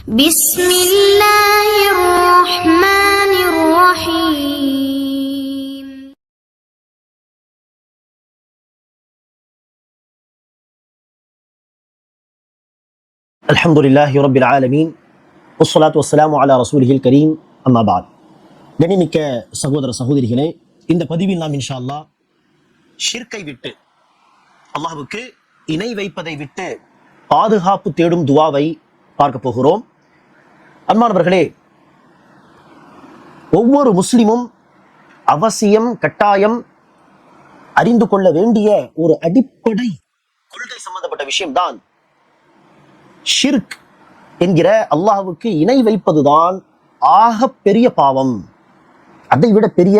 بسم الله الرحمن الرحيم. الحمد لله رب العالمين والصلاة والسلام على رسوله الكريم أما بعد. கண்ணியமிக்க சகோதர சகோதரிகளே, இந்த பதிவில் நாம் இன்ஷா அல்லாஹ் ஷிர்கை விட்டு, அல்லாஹ்வுக்கு இணை வைப்பதை விட்டு பாதுகாப்பு தேடும் துவாவை பார்க்க போகிறோம். அன்பானவர்களே, ஒவ்வொரு முஸ்லிமும் அவசியம் கட்டாயம் அறிந்து கொள்ள வேண்டிய ஒரு அடிப்படை கொள்கை சம்பந்தப்பட்ட விஷயம்தான் ஷிர்க் என்கிற அல்லாஹ்வுக்கு இணை வைப்பதுதான் ஆக பெரிய பாவம். அதை விட பெரிய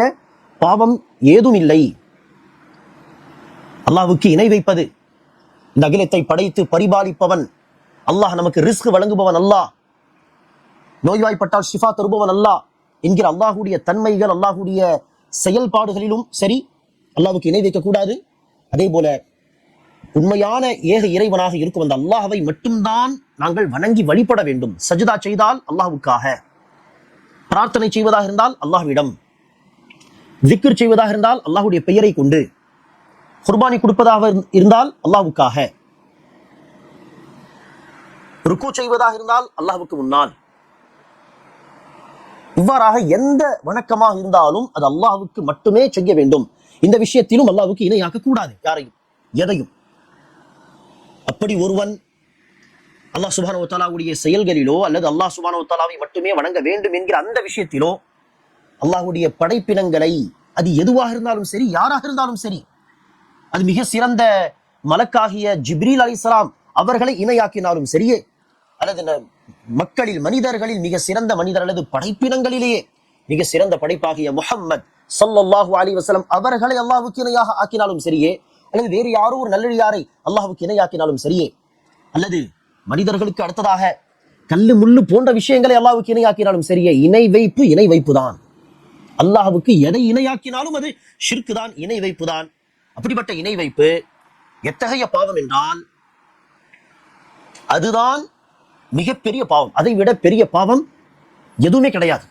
பாவம் ஏதும் இல்லை. அல்லாஹ்வுக்கு இணை வைப்பது, இந்த அகிலத்தை படைத்து பரிபாலிப்பவன் அல்லாஹ், நமக்கு ரிஸ்க் வழங்குபவன் அல்லாஹ், நோய்வாய்ப்பட்டால் ஷிஃபா தருபவன் அல்லாஹ் என்கிற அல்லாஹுடைய தன்மைகள், அல்லாஹுடைய செயல்பாடுகளிலும் சரி அல்லாஹ்வுக்கு இணை வைக்கக்கூடாது. அதே போல உண்மையான ஏக இறைவனாக இருக்கும் அந்த அல்லாஹ்வை மட்டும்தான் நாங்கள் வணங்கி வழிபட வேண்டும். சஜ்தா செய்தால் அல்லாஹ்வுக்காக, பிரார்த்தனை செய்வதாக இருந்தால் அல்லாஹ்விடம், திக்ர் செய்வதாக இருந்தால் அல்லாஹ்வுடைய பெயரை கொண்டு, குர்பானி கொடுப்பதாக இருந்தால் அல்லாஹ்வுக்காக, ருக்கு செய்வதாக இருந்தால் அல்லாஹ்வுக்கு முன்னால், இவ்வாறாக எந்த வணக்கமாக இருந்தாலும் அது அல்லாஹ்வுக்கு மட்டுமே செய்ய வேண்டும். இந்த விஷயத்திலும் அல்லாஹ்வுக்கு இணையாக்க கூடாது யாரையும் எதையும். அப்படி ஒருவன் அல்லாஹ் சுப்ஹானஹு வ தஆலாவுடைய செயல்களிலோ அல்லது அல்லாஹ் சுப்ஹானஹு வ தஆலாவை மட்டுமே வணங்க வேண்டும் என்கிற அந்த விஷயத்திலோ அல்லாஹ்வுடைய படைப்பினங்களை, அது எதுவாக இருந்தாலும் சரி, யாராக இருந்தாலும் சரி, அது மிக சிறந்த மலக்காகிய ஜிப்ரீல் அலைஹிஸ்ஸலாம் அவர்களை இணையாக்கினாலும் சரியே, அல்லது மக்களில் மனிதர்களில் மிக சிறந்த மனிதர் அல்லது படைப்பினங்களிலேயே மிக சிறந்த படைப்பாகிய முஹம்மத் ஸல்லல்லாஹு அலைஹி வஸல்லம் அவர்களை அல்லாஹ்வுக்கு இணையாக ஆக்கினாலும் சரியே, அல்லது வேறு யாரோ ஒரு நல்லடியாரை அல்லாஹ்வுக்கு இணையாக்கினாலும் சரியே, அல்லது மனிதர்களுக்கு அடுத்ததாக கல்லு முள்ளு போன்ற விஷயங்களை அல்லாஹ்வுக்கு இணையாக்கினாலும் சரியே, இணை வைப்பு தான். அல்லாஹ்வுக்கு எதை இணையாக்கினாலும் அது ஷிர்க் தான், இணை வைப்பு தான். அப்படிப்பட்ட இணை வைப்பு எத்தகைய பாவம் என்றால் அதுதான் மிகப்பெரிய பாவம். அதை விட பெரிய பாவம் எதுவுமே கிடையாது.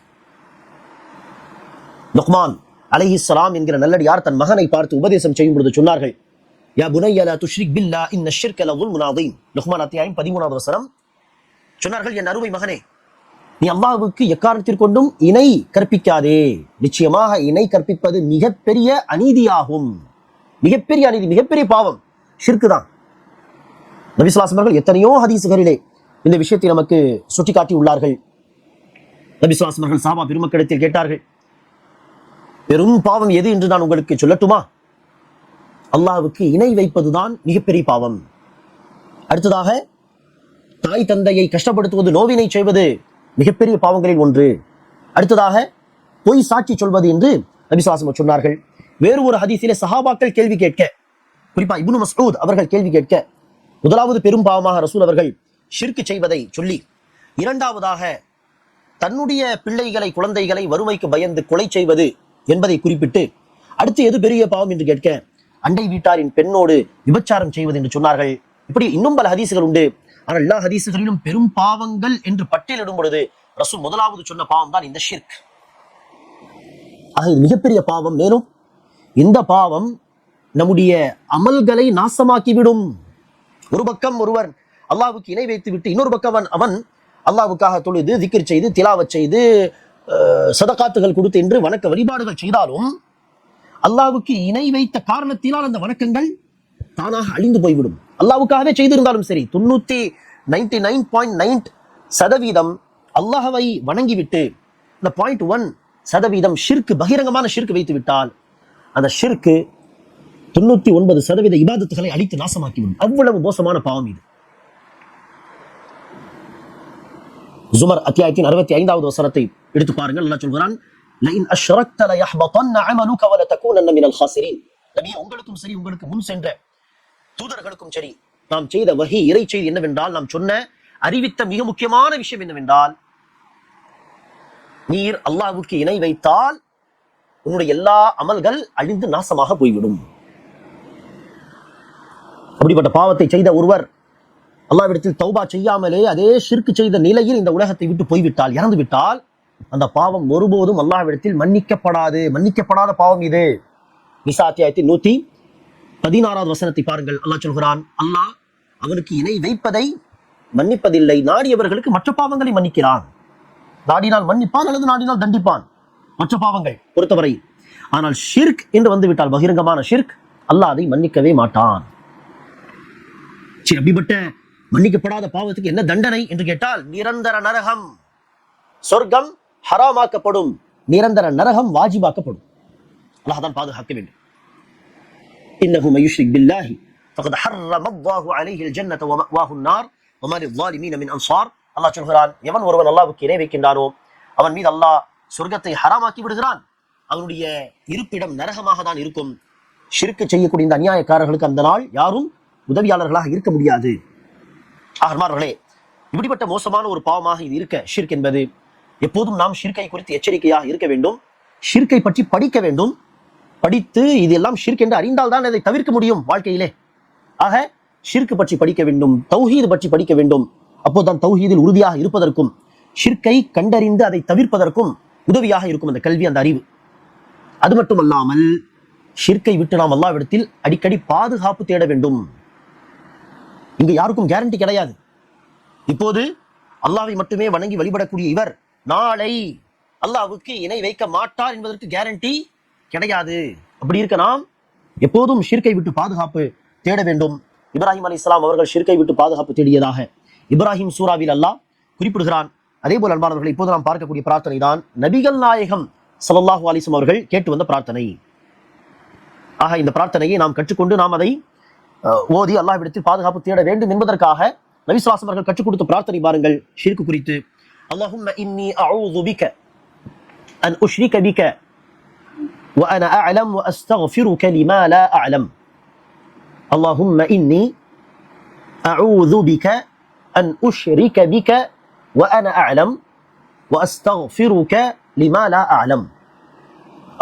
லுக்மான் அலைஹிஸ்ஸலாம் என்கிற நல்லடியார் தன் மகனை பார்த்து உபதேசம் செய்யும் பொழுது சொன்னார்கள், யா புனைய லா துஷ்ரிக் பில்லாஹ் இன்ன ஷிர்க லظுல்முன் அதீம். லுக்மான் அத்தியாயம் 13வது வசனம். சொன்னார்கள், என் அருமை மகனே, நீ அல்லாஹ்வுக்கு எக்காரணத்திற்கொண்டும் இணை கற்பிக்காதே. நிச்சயமாக இணை கற்பிப்பது மிகப்பெரிய அநீதியாகும். மிகப்பெரிய அநீதி, மிகப்பெரிய பாவம் ஷிர்க் தான். நபி ஸல்லல்லாஹு அலைஹி வஸல்லம் எத்தனையோ ஹதீஸ்களிலே இந்த விஷயத்தை நமக்கு சுட்டிக்காட்டி உள்ளார்கள். நபி ஸல்லல்லாஹு அலைஹி வஸல்லம் சஹாபா பெருமக்களிடத்தில் கேட்டார்கள், பெரும் பாவம் எது என்று நான் உங்களுக்கு சொல்லட்டுமா? அல்லாஹ்வுக்கு இணை வைப்பதுதான் மிகப்பெரிய பாவம். அடுத்ததாக தாய் தந்தையை கஷ்டப்படுத்துவது, நோவினை செய்வது மிகப்பெரிய பாவங்களில் ஒன்று. அடுத்ததாக பொய் சாட்சி சொல்வது என்று நபி ஸல்லல்லாஹு அலைஹி வஸல்லம் சொன்னார்கள். வேறு ஒரு ஹதீஸிலே சஹாபாக்கள் கேள்வி கேட்க, குறிப்பா இப்னு மஸ்ஊத் அவர்கள் கேள்வி கேட்க, முதலாவது பெரும் பாவமாக ரசூல் அவர்கள் ஷிர்க் செய்வதை சொல்லி, இரண்டாவதாக தன்னுடைய பிள்ளைகளை, குழந்தைகளை வறுமைக்கு பயந்து கொலை செய்வது என்பதை குறிப்பிட்டு, அடுத்து எது பெரிய பாவம் என்று கேட்க, அண்டை வீட்டாரின் பெண்ணோடு விபச்சாரம் செய்வது என்று சொன்னார்கள். இப்படி இன்னும் பல ஹதீசுகள் உண்டு. ஆனால் எல்லா ஹதீசுகளிலும் பெரும் பாவங்கள் என்று பட்டியலிடும் பொழுது ரசூல் முதலாவது சொன்ன பாவம் தான் இந்த ஷிர்க். ஆக இது மிகப்பெரிய பாவம். மேலும் இந்த பாவம் நம்முடைய அமல்களை நாசமாக்கிவிடும். ஒரு பக்கம் ஒருவர் அல்லாஹ்வுக்கு இணை வைத்து விட்டு, இன்னொரு பக்கம் அவன் அல்லாஹ்வுக்காக தொழுது, திக்ர் செய்து, திலாவத் செய்து, சதகாத்துகள் கொடுத்து என்று வணக்க வழிபாடுகள் செய்தாலும் அல்லாஹ்வுக்கு இணை வைத்த காரணத்தினால் அந்த வணக்கங்கள் தானாக அழிந்து போய்விடும். அல்லாஹ்வுக்காகவே செய்திருந்தாலும் சரி, 99.9% அல்லாஹ்வை வணங்கிவிட்டு இந்த 0.1% ஷிர்க், பகிரங்கமான ஷிர்க் வைத்து விட்டால் அந்த ஷிர்க் 99% இபாதத்துகளை அழித்து நாசமாக்கிவிடும். அவ்வளவு மோசமான பாவம் இது. ஜுமர் அத்தியாயத்தின் 65வது வசனத்தை எடுத்து பாருங்கள். அல்லாஹ் சொல்கிறான், லஇன் அஷ்ரக்த லயஹ்பதன்ன அமலுக வலதகூனன்ன மினல் ஹாசிரீன். நபியே, உங்களுக்கும் சரி, உங்களுக்கு முன் சென்ற தூதர்களுக்கும் சரி, நாம் செய்த வஹி இறை செய்தி என்னவென்றால், நாம் சொன்ன அறிவித்த மிக முக்கியமான விஷயம் என்னவென்றால், நீர் அல்லாஹ்வுக்கு இணை வைத்தால் உன்னுடைய எல்லா அமல்கள் அழிந்து நாசமாக போய்விடும். அப்படிப்பட்ட பாவத்தை செய்த ஒருவர் அல்லாஹ்விடத்தில் தௌபா செய்யாமலே அதே ஷிர்க் செய்த நிலையில் இந்த உலகத்தை விட்டு போய்விட்டால், இறந்து விட்டால், அந்த பாவம் ஒருபோதும் அல்லாஹ்விடத்தில் மன்னிக்கப்படாத பாவம் இது. நிசா அத்தியாயத்தின் 116வது வசனத்தை பாருங்கள். அல்லாஹ் சொல்கிறான், அல்லாஹ் அவனுக்கு இணை வைப்பதை மன்னிப்பதில்லை, நாடியவர்களுக்கு மற்ற பாவங்களை மன்னிக்கிறான். நாடினால் மன்னிப்பான் அல்லது நாடினால் தண்டிப்பான் மற்ற பாவங்கள் பொறுத்தவரை. ஆனால் ஷிர்க் என்று வந்துவிட்டால், பகிரங்கமான ஷிர்க், அல்லாஹ் அதை மன்னிக்கவே மாட்டான். சரி, அப்படிப்பட்ட மன்னிக்கப்படாத பாவத்துக்கு என்ன தண்டனை என்று கேட்டால், நிரந்தர நரகம். சொர்க்கம் ஹராமாக்கப்படும், நிரந்தர நரகம் வாஜிபாக்கப்படும். அல்லாஹ் தான் பாதுகாக்க வேண்டும். இன்னஹு மய்யுஷ்ரிக் பில்லாஹி ஃபகத் ஹர்ரமல்லாஹு அலைஹில் ஜன்னத வ மஅவாஹுன் நார் வ மா லிஸ்ஸாலிமீன மின் அன்சார். அல்லாஹ் சொல்கிறான், எவன் ஒருவன் அல்லாஹ்வுக்கு இணை வைக்கின்றானோ அவன் மீது அல்லாஹ் சொர்க்கத்தை ஹராமாக்கி விடுகிறான், அவனுடைய இருப்பிடம் நரகமாக தான் இருக்கும். ஷிர்க் செய்யக்கூடிய இந்த அநியாயக்காரர்களுக்கு அந்த நாள் யாரும் உதவியாளர்களாக இருக்க முடியாது. ஆகமார்களே, இப்படிப்பட்ட மோசமான ஒரு பாவமாக இது இருக்க, ஷிர்க் என்பது, எப்போதும் நாம் ஷிர்கை குறித்து எச்சரிக்கையாக இருக்க வேண்டும். ஷிர்கை பற்றி படிக்க வேண்டும். படித்து இது எல்லாம் ஷிர்க் என்று அறிந்தால் தான் அதை தவிர்க்க முடியும் வாழ்க்கையிலே. ஆக ஷிர்க் பற்றி படிக்க வேண்டும், தௌஹீத் பற்றி படிக்க வேண்டும். அப்போதுதான் தௌஹீதில் உறுதியாக இருப்பதற்கும் ஷிர்கை கண்டறிந்து அதை தவிர்ப்பதற்கும் உதவியாக இருக்கும் அந்த கல்வி, அந்த அறிவு. அது மட்டுமல்லாமல் ஷிர்கை விட்டு நாம் அல்லாஹ்விடத்தில் அடிக்கடி பாதுகாப்பு தேட வேண்டும். இங்கு யாருக்கும் கேரண்டி கிடையாது. இப்போது அல்லாஹ்வை மட்டுமே வணங்கி வழிபடக்கூடிய இவர் நாளை அல்லாஹ்வுக்கு இணை வைக்க மாட்டார் என்பதற்கு கேரண்டி கிடையாது. அப்படி இருக்க நாம் எப்போதும் ஷிர்கை விட்டு பாதுகாப்பு தேட வேண்டும். இப்ராஹிம் அலைஹிஸ்ஸலாம் அவர்கள் ஷிர்கை விட்டு பாதுகாப்பு தேடியதாக இப்ராஹிம் சூராவில் அல்லாஹ் குறிப்பிடுகிறான். அதே போல் அன்பானவர்கள், இப்போது நாம் பார்க்கக்கூடிய பிரார்த்தனை தான் நபிகள் நாயகம் ஸல்லல்லாஹு அலைஹி வஸல்லம் அவர்கள் கேட்டு வந்த பிரார்த்தனை. ஆக இந்த பிரார்த்தனையை நாம் கற்றுக்கொண்டு நாம் அதை ஓதி அல்லாஹ்விடத்தில் பாதுகாப்பு தேட வேண்டும் என்பதற்காக நபி ஸல்லல்லாஹு அலைஹி வஸல்லம் அவர்கள் கற்றுக் கொடுத்த பிரார்த்தனை பாருங்கள். ஷிர்க் குறித்து, அல்லாஹும்ம இன்னி அஊது பிக அன் உஷ்ரிக பிக வ அன அஅலம் வ அஸ்தக்ஃபிருக லிமா லா அஅலம். அல்லாஹும்ம இன்னி அஊது பிக அன் உஷ்ரிக பிக வ அன அஅலம் வ அஸ்தக்ஃபிருக லிமா லா அஅலம்.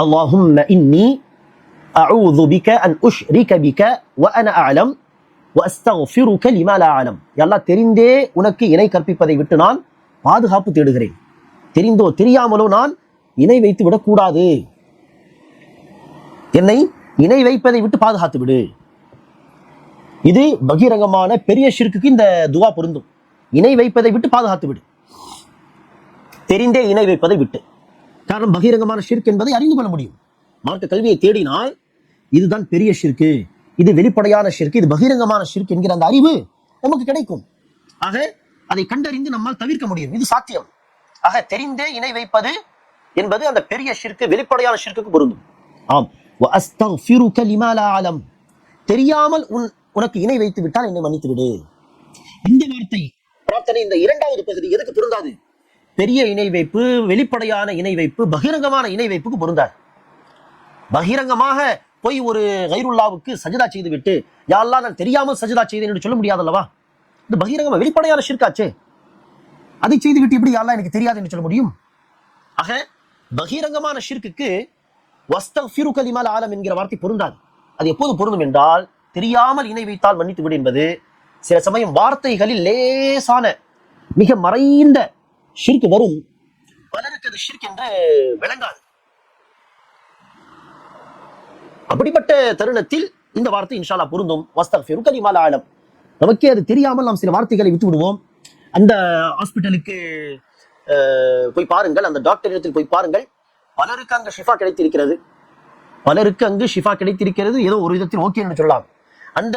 அல்லாஹும்ம இன்னி أعوذ بك أن أشرك بك وأنا أعلم وأستغفرك لما لا أعلم. யல்லா, தெரிந்தே உனக்கு இணை கற்பிப்பதை விட்டு நான் பாதுகாப்பு தேடுகிறேன். தெரிந்தோ தெரியாமலோ நான் இணை வைத்து விடக்கூடாது. என்னை இணை வைப்பதை விட்டு பாதுகாத்து விடு. இது பகிரங்கமான பெரிய ஷிர்க்குக்கு இந்த துவா பொருந்தும். இணை வைப்பதை விட்டு பாதுகாத்து விடு, தெரிந்தே இணை வைப்பதை விட்டு. காரணம், பகிரங்கமான ஷிர்க் என்பதை அறிந்து கொள்ள முடியும். மார்க்க கல்வியை தேடினால் இதுதான் பெரிய ஷிர்க்கு, இது வெளிப்படையான ஷிர்க்கு, இது பகிரங்கமான ஷிர்க் என்கிற அந்த அறிவு நமக்கு கிடைக்கும். ஆக அதை கண்டறிந்து நம்மால் தவிர்க்க முடியும். இது சாத்தியம். ஆக தெரிந்தே இணை வைப்பது என்பது அந்த பெரிய ஷிர்க்கு, வெளிப்படையான ஷிர்க்குக்கு பொருந்தும். ஆம், வ அஸ்தக்ஃபிருக லிமா லா அஅலம். தெரியாமல் உனக்கு இணை வைத்து விட்டால் என்னை மன்னித்து விடு. இந்த வார்த்தை பிரார்த்தனை இந்த இரண்டாவது பகுதி எதுக்கு பொருந்தாது? பெரிய இணை வைப்பு, வெளிப்படையான இணை வைப்பு, பகிரங்கமான இணை வைப்புக்கு பொருந்தாது. பகிரங்கமாக போய் ஒரு கைருல்லாவுக்கு சஜதா செய்து விட்டு, யா அல்லாஹ் நான் தெரியாமல் சஜதா செய்தேன் என்று சொல்ல முடியாது அல்லவா? இது பகிரங்கமா வெளிப்படையான ஷிர்காச்சே. அதை செய்து விட்டு எப்படி யா அல்லாஹ் எனக்கு தெரியாது என்று சொல்ல முடியும்? ஆக பகிரங்கமான ஷிர்க்குக்கு வஸ்தக்ஃபிருக லிமா லா அஅலம் என்கிற வார்த்தை பொருந்தாது. அது எப்போது பொருந்தும் என்றால், தெரியாமல் இணை வைத்தால் மன்னித்து விடு என்பது சில சமயம் வார்த்தைகளில் லேசான மிக மறைந்த ஷிர்க் வரும். பலருக்கு அது ஷிர்க் என்று விளங்காது. அப்படிப்பட்ட தருணத்தில் இந்த வார்த்தை இன்ஷா அல்லாஹ் பொருந்தும். வஸ்தக்ஃபிருக லிமா லா அஅலம். நமக்கே அது தெரியாமல் நாம் சில வார்த்தைகளை விட்டு விடுவோம். அந்த ஹாஸ்பிட்டலுக்கு போய் பாருங்கள், அந்த டாக்டர் இடத்தில் போய் பாருங்கள், பலருக்கு அங்கு ஷிஃபா கிடைத்திருக்கிறது, பலருக்கு அங்கு ஷிஃபா கிடைத்திருக்கிறது. ஏதோ ஒரு விதத்தில் ஓகே என்று சொல்லலாம். அந்த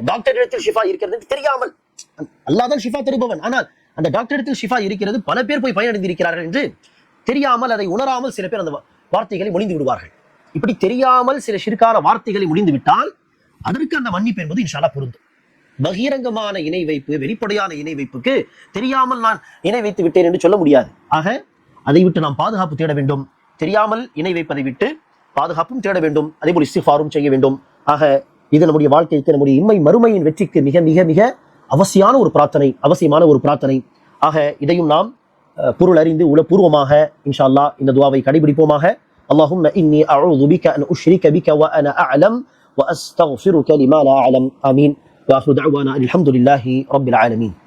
டாக்டர் இடத்தில் ஷிஃபா இருக்கிறது தெரியாமல், அல்லாஹ் தான் ஷிஃபா தருபவன், ஆனால் அந்த டாக்டர் இடத்தில் ஷிஃபா இருக்கிறது, பல பேர் போய் பயனடைந்திருக்கிறார்கள் என்று தெரியாமல், அதை உணராமல் சில பேர் அந்த வார்த்தைகளை முடிந்து விடுவார்கள். இப்படி தெரியாமல் சில ஷிர்கான வார்த்தைகளை முடிந்து விட்டால் அதற்கு அந்த மன்னிப்பு என்பது இன்ஷா அல்லாஹ் பொருந்தும். பகிரங்கமான இணை வைப்பு, வெளிப்படையான இணை வைப்புக்கு தெரியாமல் நான் இணை வைத்து விட்டேன் என்று சொல்ல முடியாது. ஆக அதை விட்டு நாம் பாதுகாப்பு தேட வேண்டும். தெரியாமல் இணை வைப்பதை விட்டு பாதுகாப்பும் தேட வேண்டும். அதே போல் இஸ்திக்ஃபாரும் செய்ய வேண்டும். ஆக இது நம்முடைய வாழ்க்கைக்கு, நம்முடைய இம்மை மறுமையின் வெற்றிக்கு மிக மிக மிக அவசியமான ஒரு பிரார்த்தனை. ஆக இதையும் நாம் பொருள் அறிந்து உளப்பூர்வமாக இன்ஷா அல்லாஹ் இந்த துஆவை கடைபிடிப்போமாக. அல்லாஹும்ம இன்னி அஊது பிக அன் உஷ்ரிக பிக வ அன அஅலம் வ அஸ்தக்ஃபிருக லிமா லா அஅலம். ஆமீன். وآخر دعوانا الحمد لله رب العالمين.